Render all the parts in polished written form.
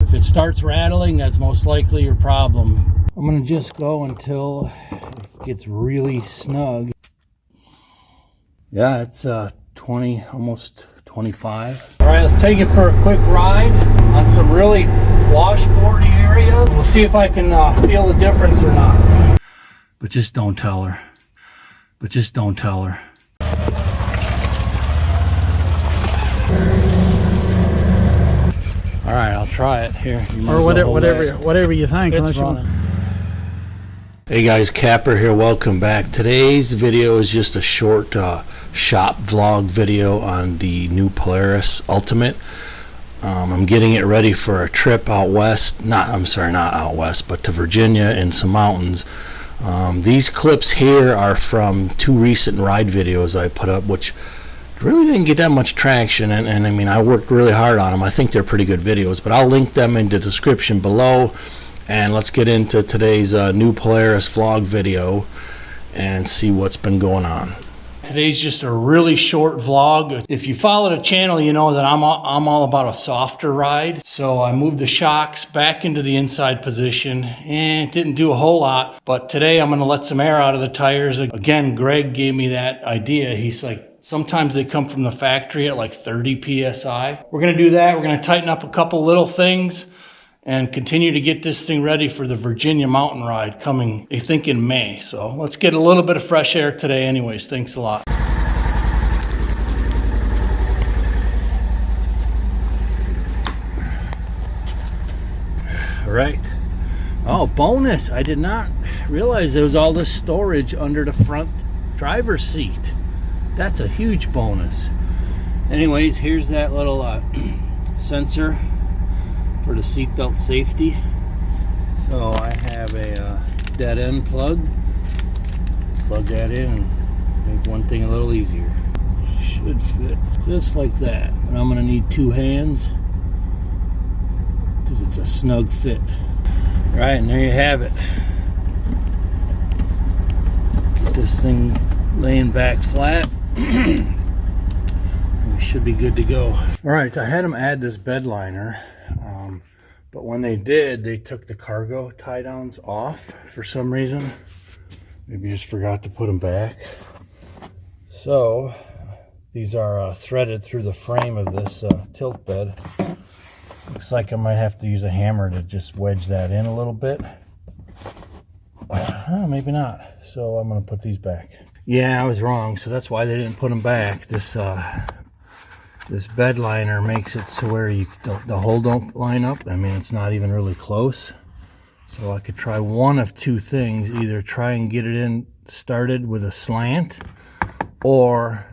If it starts rattling, that's most likely your problem. I'm gonna just go until it gets really snug. Yeah, it's 20, almost 25. All right, let's take it for a quick ride on some really washboardy area. We'll see if I can feel the difference or not. But just don't tell her. But just don't tell her. All right, I'll try it here. Or whatever you think. It's running. Hey guys, Capper here. Welcome back. Today's video is just a short shop vlog video on the new Polaris Ultimate. I'm getting it ready for a trip out west. Not out west, but to Virginia and some mountains. These clips here are from two recent ride videos I put up, which really didn't get that much traction, and I mean, I worked really hard on them. I think they're pretty good videos, but I'll link them in the description below. And let's get into today's new Polaris vlog video and see what's been going on. Today's just a really short vlog. If you follow the channel, you know that I'm all about a softer ride. So I moved the shocks back into the inside position, and it didn't do a whole lot. But today I'm gonna let some air out of the tires. Again, Greg gave me that idea. He's like, sometimes they come from the factory at like 30 PSI. We're gonna do that. We're gonna tighten up a couple little things and continue to get this thing ready for the Virginia mountain ride coming, I think, in May. So let's get a little bit of fresh air today anyways. Thanks a lot. All right. Oh, bonus. I did not realize there was all this storage under the front driver's seat. That's a huge bonus. Anyways, here's that little sensor for the seatbelt safety. So I have a dead end plug. Plug that in and make one thing a little easier. Should fit just like that. But I'm gonna need two hands because it's a snug fit. All right, and there you have it. Get this thing laying back flat. We should be good to go. All right, I had them add this bed liner. But when they did, they took the cargo tie downs off for some reason. Maybe just forgot to put them back. So these are threaded through the frame of this tilt bed. Looks like I might have to use a hammer to just wedge that in a little bit. Maybe not. So I'm gonna put these back. Yeah, I was wrong. So that's why they didn't put them back. This bed liner makes it so where the hole don't line up. I mean, it's not even really close. So I could try one of two things. Either try and get it in started with a slant, or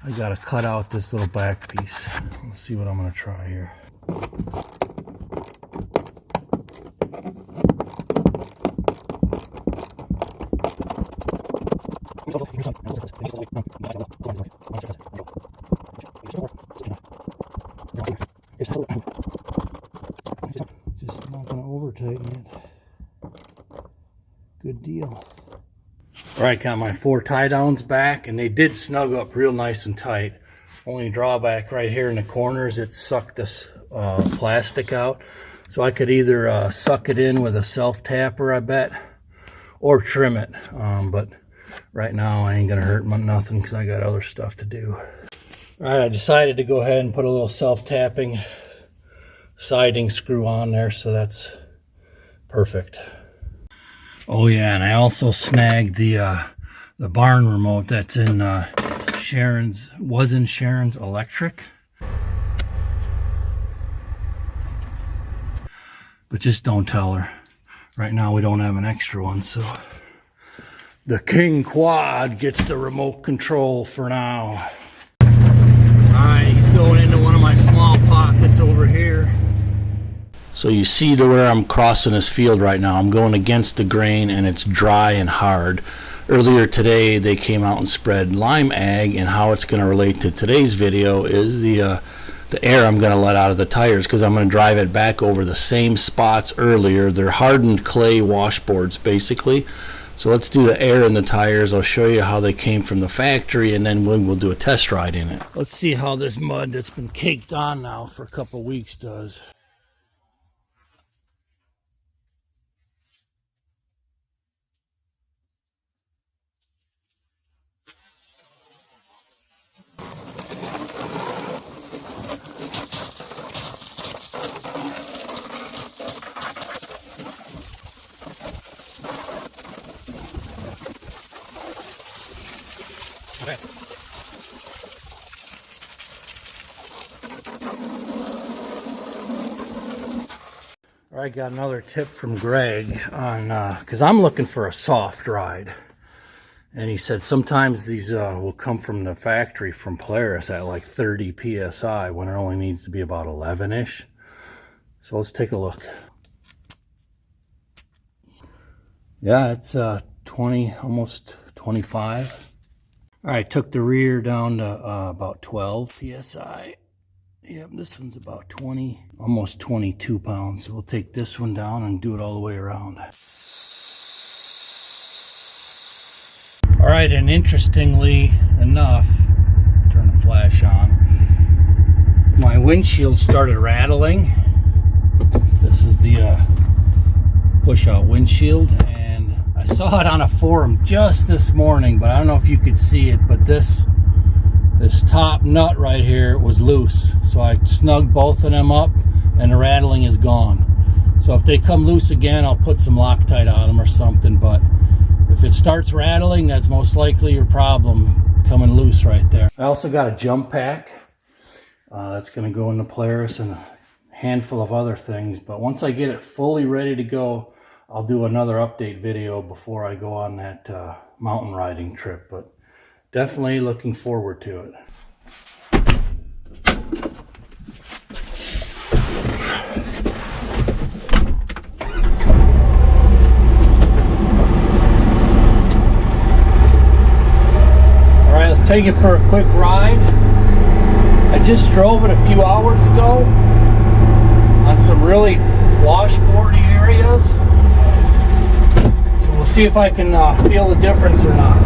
I gotta cut out this little back piece. Let's see what I'm gonna try here. Just not gonna over tighten it. Good deal. All right, got my 4 tie downs back, and they did snug up real nice and tight. Only drawback right here in the corners, it sucked this plastic out. So I could either suck it in with a self tapper, I bet, or trim it. But right now I ain't gonna hurt nothing because I got other stuff to do. All right, I decided to go ahead and put a little self-tapping siding screw on there, so that's perfect. Oh yeah, and I also snagged the barn remote that's in Sharon's electric. But just don't tell her. Right now we don't have an extra one, so the King Quad gets the remote control for now. Alright, he's going into one of my small pockets over here. So you see to where I'm crossing this field right now, I'm going against the grain and it's dry and hard. Earlier today they came out and spread lime ag, and how it's going to relate to today's video is the air I'm going to let out of the tires, because I'm going to drive it back over the same spots earlier. They're hardened clay washboards basically. So let's do the air in the tires. I'll show you how they came from the factory, and then we'll do a test ride in it. Let's see how this mud that's been caked on now for a couple weeks does. All right, got another tip from Greg on, because I'm looking for a soft ride. And he said sometimes these will come from the factory from Polaris at like 30 PSI when it only needs to be about 11-ish. So let's take a look. Yeah, it's 20, almost 25. All right, took the rear down to about 12 PSI. Yep, this one's about 20, almost 22 pounds. So we'll take this one down and do it all the way around. All right, and interestingly enough, turn the flash on, my windshield started rattling. This is the push-out windshield, and I saw it on a forum just this morning, but I don't know if you could see it, but this top nut right here was loose. So I snugged both of them up, and the rattling is gone. So if they come loose again, I'll put some Loctite on them or something, but if it starts rattling, that's most likely your problem coming loose right there. I also got a jump pack that's going to go in the Polaris and a handful of other things. But once I get it fully ready to go, I'll do another update video before I go on that mountain riding trip. But definitely looking forward to it. Take it for a quick ride. I just drove it a few hours ago on some really washboardy areas. So we'll see if I can feel the difference or not.